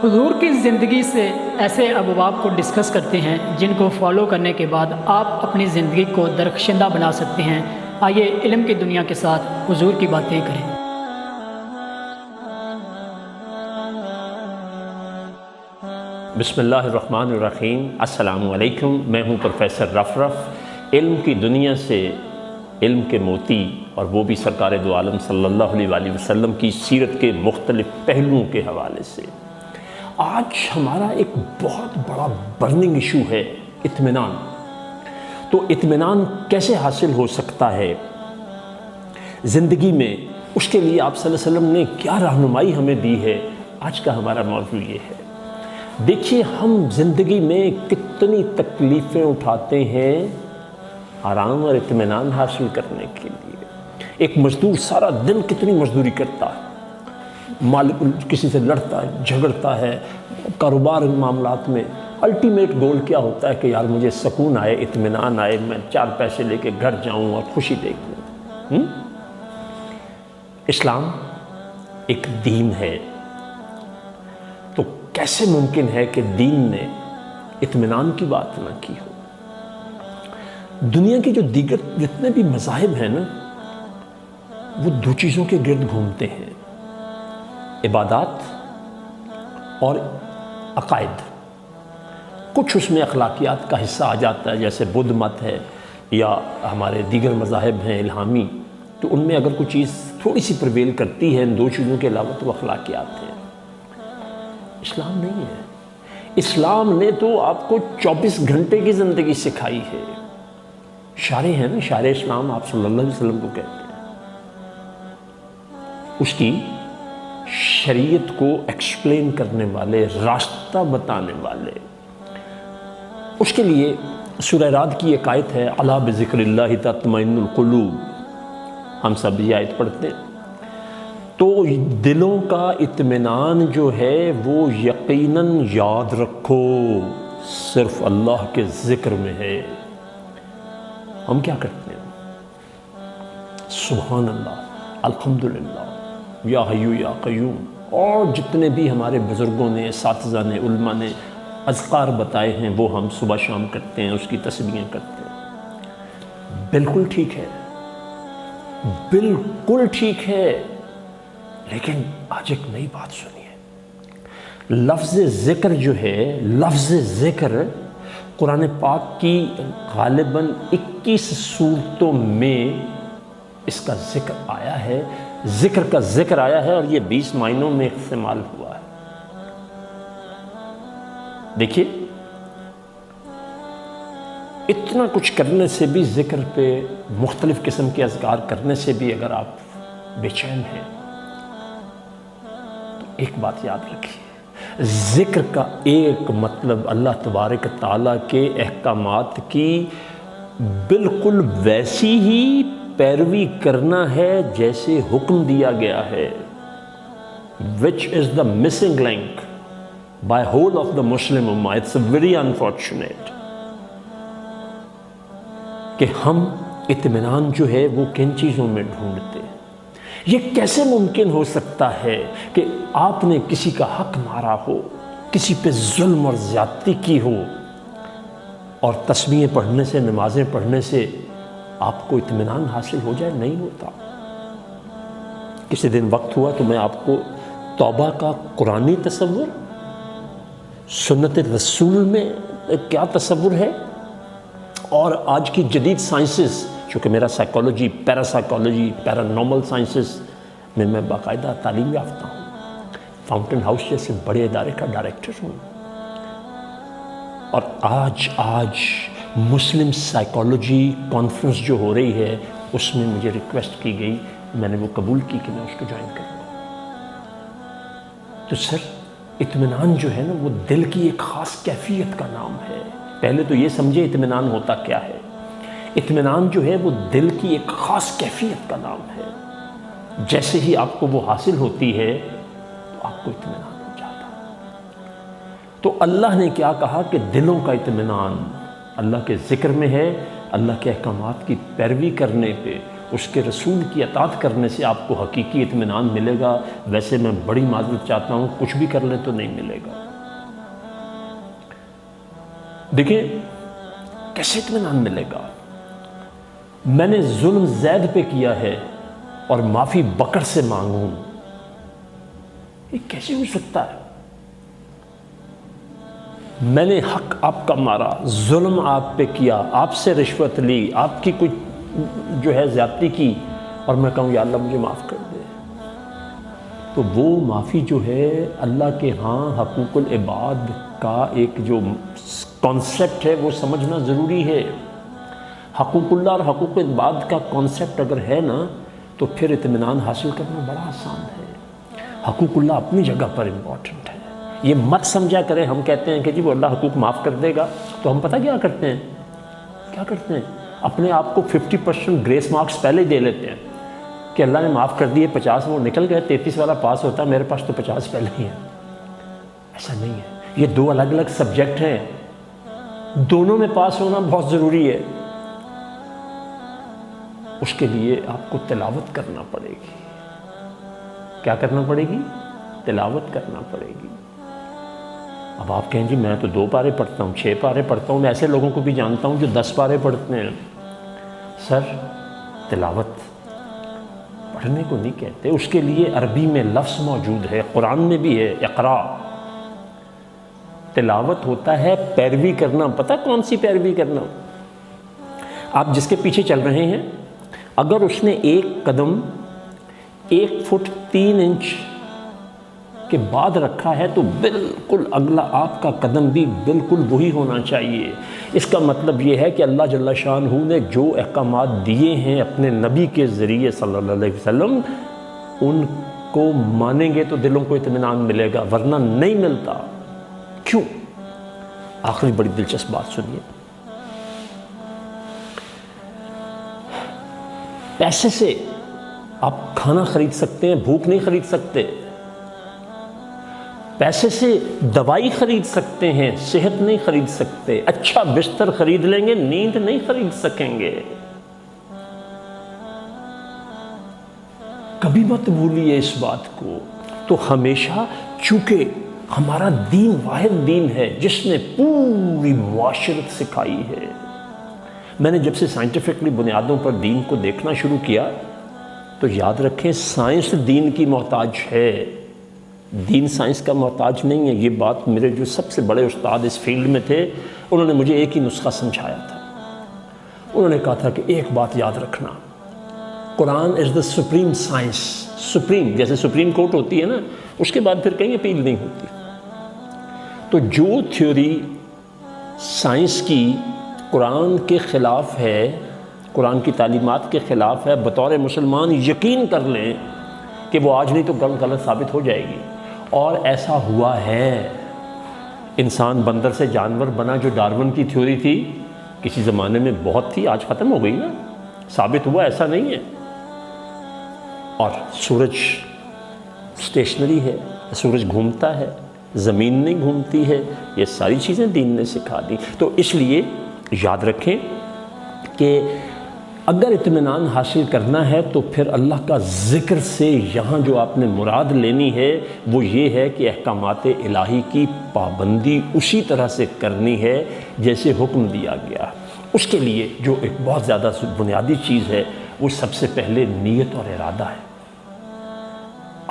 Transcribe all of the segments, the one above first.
حضور کی زندگی سے ایسے ابواب کو ڈسکس کرتے ہیں جن کو فالو کرنے کے بعد آپ اپنی زندگی کو درخشندہ بنا سکتے ہیں۔ آئیے علم کی دنیا کے ساتھ حضور کی باتیں کریں۔ بسم اللہ الرحمن الرحیم۔ السلام علیکم، میں ہوں پروفیسر رفرف۔ علم کی دنیا سے علم کے موتی، اور وہ بھی سرکار دو عالم صلی اللہ علیہ وآلہ وسلم کی سیرت کے مختلف پہلوؤں کے حوالے سے آج ہمارا ایک بہت بڑا برننگ ایشو ہے اطمینان۔ تو اطمینان کیسے حاصل ہو سکتا ہے زندگی میں، اس کے لیے آپ صلی اللہ علیہ وسلم نے کیا رہنمائی ہمیں دی ہے، آج کا ہمارا موضوع یہ ہے۔ دیکھیے، ہم زندگی میں کتنی تکلیفیں اٹھاتے ہیں آرام اور اطمینان حاصل کرنے کے لیے۔ ایک مزدور سارا دن کتنی مزدوری کرتا ہے، مالک کسی سے لڑتا ہے، جھگڑتا ہے، کاروبار معاملات میں الٹیمیٹ گول کیا ہوتا ہے کہ یار مجھے سکون آئے، اطمینان آئے، میں 4 پیسے لے کے گھر جاؤں اور خوشی دیکھوں۔ اسلام ایک دین ہے، تو کیسے ممکن ہے کہ دین نے اطمینان کی بات نہ کی ہو؟ دنیا کے جو دیگر جتنے بھی مذاہب ہیں نا، وہ 2 چیزوں کے گرد گھومتے ہیں: عبادات اور عقائد۔ کچھ اس میں اخلاقیات کا حصہ آ جاتا ہے، جیسے بدھ مت ہے یا ہمارے دیگر مذاہب ہیں الہامی، تو ان میں اگر کوئی چیز تھوڑی سی پرویل کرتی ہے ان 2 چیزوں کے علاوہ تو اخلاقیات ہیں۔ اسلام نہیں ہے۔ اسلام نے تو آپ کو 24 گھنٹے کی زندگی سکھائی ہے۔ شارع ہے نا، شارع اسلام آپ صلی اللہ علیہ وسلم کو کہتے ہیں۔ اس کی شریعت کو ایکسپلین کرنے والے، راستہ بتانے والے۔ اس کے لیے سورہ رعد کی ایک آیت ہے، الا بذکر اللہ تطمئن القلوب، ہم سب یہ آیت پڑھتے ہیں۔ تو دلوں کا اطمینان جو ہے وہ یقیناً یاد رکھو صرف اللہ کے ذکر میں ہے۔ ہم کیا کرتے ہیں؟ سبحان اللہ، الحمدللہ، یا حیو یا قیوم، اور جتنے بھی ہمارے بزرگوں نے، اساتذہ نے، علماء نے اذکار بتائے ہیں وہ ہم صبح شام کرتے ہیں، اس کی تسبیحیں کرتے ہیں۔ بالکل ٹھیک ہے، بالکل ٹھیک ہے، لیکن آج ایک نئی بات سنیے۔ لفظ ذکر جو ہے، لفظ ذکر قرآن پاک کی غالباً 21 سورتوں میں اس کا ذکر آیا ہے، ذکر کا ذکر آیا ہے، اور یہ 20 معنوں میں استعمال ہوا ہے۔ دیکھیے، اتنا کچھ کرنے سے بھی، ذکر پہ مختلف قسم کے اذکار کرنے سے بھی اگر آپ بے چین ہیں تو ایک بات یاد رکھیے، ذکر کا ایک مطلب اللہ تبارک تعالیٰ کے احکامات کی بالکل ویسی ہی پیروی کرنا ہے جیسے حکم دیا گیا ہے، which is the missing link by whole of the Muslim Ummah. It's very unfortunate کہ ہم اطمینان جو ہے وہ کن چیزوں میں ڈھونڈتے ہیں۔ یہ کیسے ممکن ہو سکتا ہے کہ آپ نے کسی کا حق مارا ہو، کسی پہ ظلم اور زیادتی کی ہو، اور تسبیحیں پڑھنے سے، نمازیں پڑھنے سے آپ کو اطمینان حاصل ہو جائے؟ نہیں ہوتا۔ کسی دن وقت ہوا تو میں آپ کو توبہ کا قرآنی تصور، سنت رسول میں کیا تصور ہے، اور آج کی جدید سائنسز، چونکہ میرا سائیکالوجی، پیرا سائیکالوجی، پیرانارمل سائنسز میں میں باقاعدہ تعلیم یافتہ ہوں، فاؤنٹن ہاؤس جیسے بڑے ادارے کا ڈائریکٹر ہوں، اور آج مسلم سائیکالوجی کانفرنس جو ہو رہی ہے اس میں مجھے ریکویسٹ کی گئی، میں نے وہ قبول کی کہ میں اس کو جوائن کروں۔ تو سر، اطمینان جو ہے نا وہ دل کی ایک خاص کیفیت کا نام ہے۔ پہلے تو یہ سمجھے اطمینان ہوتا کیا ہے۔ اطمینان جو ہے وہ دل کی ایک خاص کیفیت کا نام ہے۔ جیسے ہی آپ کو وہ حاصل ہوتی ہے تو آپ کو اطمینان ہو جاتا ہے۔ تو اللہ نے کیا کہا کہ دلوں کا اطمینان اللہ کے ذکر میں ہے، اللہ کے احکامات کی پیروی کرنے پہ، اس کے رسول کی اطاعت کرنے سے آپ کو حقیقی اطمینان ملے گا۔ ویسے میں بڑی معذرت چاہتا ہوں، کچھ بھی کر لیں تو نہیں ملے گا۔ دیکھیں کیسے اطمینان ملے گا؟ میں نے ظلم زید پہ کیا ہے اور معافی بکر سے مانگوں، یہ کیسے ہو سکتا ہے؟ میں نے حق آپ کا مارا، ظلم آپ پہ کیا، آپ سے رشوت لی، آپ کی کچھ جو ہے زیادتی کی، اور میں کہوں یا اللہ مجھے معاف کر دے، تو وہ معافی جو ہے اللہ کے ہاں حقوق العباد کا ایک جو کانسیپٹ ہے وہ سمجھنا ضروری ہے۔ حقوق اللہ اور حقوق العباد کا کانسیپٹ اگر ہے نا تو پھر اطمینان حاصل کرنا بڑا آسان ہے۔ حقوق اللہ اپنی جگہ پر امپورٹنٹ ہے، یہ مت سمجھا کریں ہم کہتے ہیں کہ جی وہ اللہ حقوق معاف کر دے گا تو ہم پتہ کیا کرتے ہیں اپنے آپ کو 50% گریس مارکس پہلے ہی دے لیتے ہیں کہ اللہ نے معاف کر دیے، 50 وہ نکل گئے، 33 والا پاس ہوتا ہے، میرے پاس تو 50 پہلے ہی ہے۔ ایسا نہیں ہے، یہ دو الگ الگ سبجیکٹ ہیں، دونوں میں پاس ہونا بہت ضروری ہے۔ اس کے لیے آپ کو تلاوت کرنا پڑے گی۔ کیا کرنا پڑے گی؟ تلاوت کرنا پڑے گی۔ اب آپ کہیں جی میں تو 2 پارے پڑھتا ہوں، 6 پارے پڑھتا ہوں، میں ایسے لوگوں کو بھی جانتا ہوں جو 10 پارے پڑھتے ہیں۔ سر تلاوت پڑھنے کو نہیں کہتے، اس کے لیے عربی میں لفظ موجود ہے، قرآن میں بھی ہے، اقرا۔ تلاوت ہوتا ہے پیروی کرنا۔ پتہ کون سی پیروی کرنا؟ آپ جس کے پیچھے چل رہے ہیں، اگر اس نے 1 قدم 1 فٹ 3 انچ کے بعد رکھا ہے تو بالکل اگلا آپ کا قدم بھی بالکل وہی ہونا چاہیے۔ اس کا مطلب یہ ہے کہ اللہ جل شانہ نے جو احکامات دیے ہیں اپنے نبی کے ذریعے صلی اللہ علیہ وسلم، ان کو مانیں گے تو دلوں کو اطمینان ملے گا، ورنہ نہیں ملتا۔ کیوں؟ آخری بڑی دلچسپ بات سنیے۔ پیسے سے آپ کھانا خرید سکتے ہیں، بھوک نہیں خرید سکتے۔ پیسے سے دوائی خرید سکتے ہیں، صحت نہیں خرید سکتے۔ اچھا بستر خرید لیں گے، نیند نہیں خرید سکیں گے۔ کبھی مت بھولیے اس بات کو۔ تو ہمیشہ چونکہ ہمارا دین واحد دین ہے جس نے پوری معاشرت سکھائی ہے۔ میں نے جب سے سائنٹیفکلی بنیادوں پر دین کو دیکھنا شروع کیا تو یاد رکھیں سائنس دین کی محتاج ہے، دین سائنس کا محتاج نہیں ہے۔ یہ بات میرے جو سب سے بڑے استاد اس فیلڈ میں تھے انہوں نے مجھے ایک ہی نسخہ سمجھایا تھا۔ انہوں نے کہا تھا کہ ایک بات یاد رکھنا، قرآن از دا سپریم سائنس۔ سپریم جیسے سپریم کورٹ ہوتی ہے نا، اس کے بعد پھر کہیں اپیل نہیں ہوتی۔ تو جو تھیوری سائنس کی قرآن کے خلاف ہے، قرآن کی تعلیمات کے خلاف ہے، بطور مسلمان یقین کر لیں کہ وہ آج نہیں تو غلط ثابت ہو جائے گی۔ اور ایسا ہوا ہے، انسان بندر سے جانور بنا جو ڈارون کی تھیوری تھی، کسی زمانے میں بہت تھی، آج ختم ہو گئی نا، ثابت ہوا ایسا نہیں ہے۔ اور سورج اسٹیشنری ہے، سورج گھومتا ہے، زمین نہیں گھومتی ہے، یہ ساری چیزیں دین نے سکھا دی۔ تو اس لیے یاد رکھیں کہ اگر اطمینان حاصل کرنا ہے تو پھر اللہ کا ذکر سے یہاں جو آپ نے مراد لینی ہے وہ یہ ہے کہ احکامات الہی کی پابندی اسی طرح سے کرنی ہے جیسے حکم دیا گیا۔ اس کے لیے جو ایک بہت زیادہ بنیادی چیز ہے وہ سب سے پہلے نیت اور ارادہ ہے۔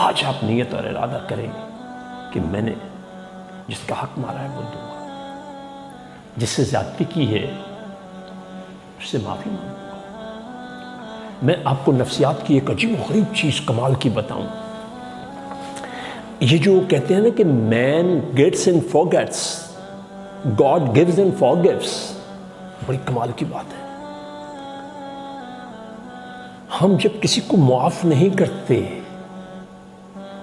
آج آپ نیت اور ارادہ کریں کہ میں نے جس کا حق مارا ہے وہ دوں گا، جس سے زیادتی کی ہے اس سے معافی مانگوں گا۔ میں آپ کو نفسیات کی ایک عجیب و غریب چیز کمال کی بتاؤں۔ یہ جو کہتے ہیں نا کہ man gets and forgets, God gives and forgives, بڑی کمال کی بات ہے۔ ہم جب کسی کو معاف نہیں کرتے،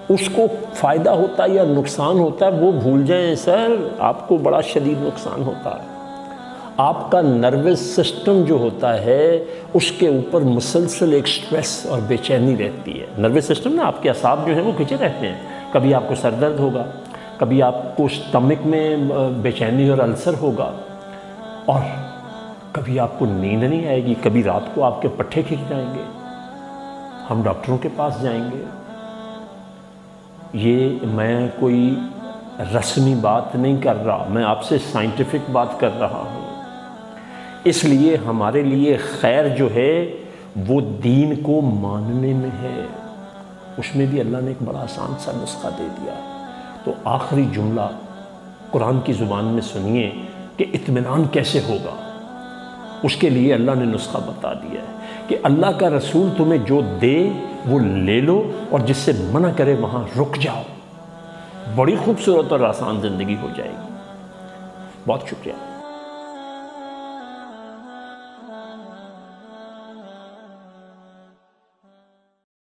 اس کو فائدہ ہوتا ہے یا نقصان ہوتا ہے وہ بھول جائیں سر، آپ کو بڑا شدید نقصان ہوتا ہے۔ آپ کا نروس سسٹم جو ہوتا ہے اس کے اوپر مسلسل ایک سٹریس اور بے چینی رہتی ہے۔ نروس سسٹم نا، آپ کے اعصاب جو ہیں وہ کھنچے رہتے ہیں، کبھی آپ کو سر درد ہوگا، کبھی آپ کو اسٹمک میں بے چینی اور السر ہوگا، اور کبھی آپ کو نیند نہیں آئے گی، کبھی رات کو آپ کے پٹھے کھل جائیں گے، ہم ڈاکٹروں کے پاس جائیں گے۔ یہ میں کوئی رسمی بات نہیں کر رہا، میں آپ سے سائنٹیفک بات کر رہا ہوں۔ اس لیے ہمارے لیے خیر جو ہے وہ دین کو ماننے میں ہے۔ اس میں بھی اللہ نے ایک بڑا آسان سا نسخہ دے دیا۔ تو آخری جملہ قرآن کی زبان میں سنیے کہ اطمینان کیسے ہوگا۔ اس کے لیے اللہ نے نسخہ بتا دیا ہے کہ اللہ کا رسول تمہیں جو دے وہ لے لو، اور جس سے منع کرے وہاں رک جاؤ۔ بڑی خوبصورت اور آسان زندگی ہو جائے گی۔ بہت شکریہ۔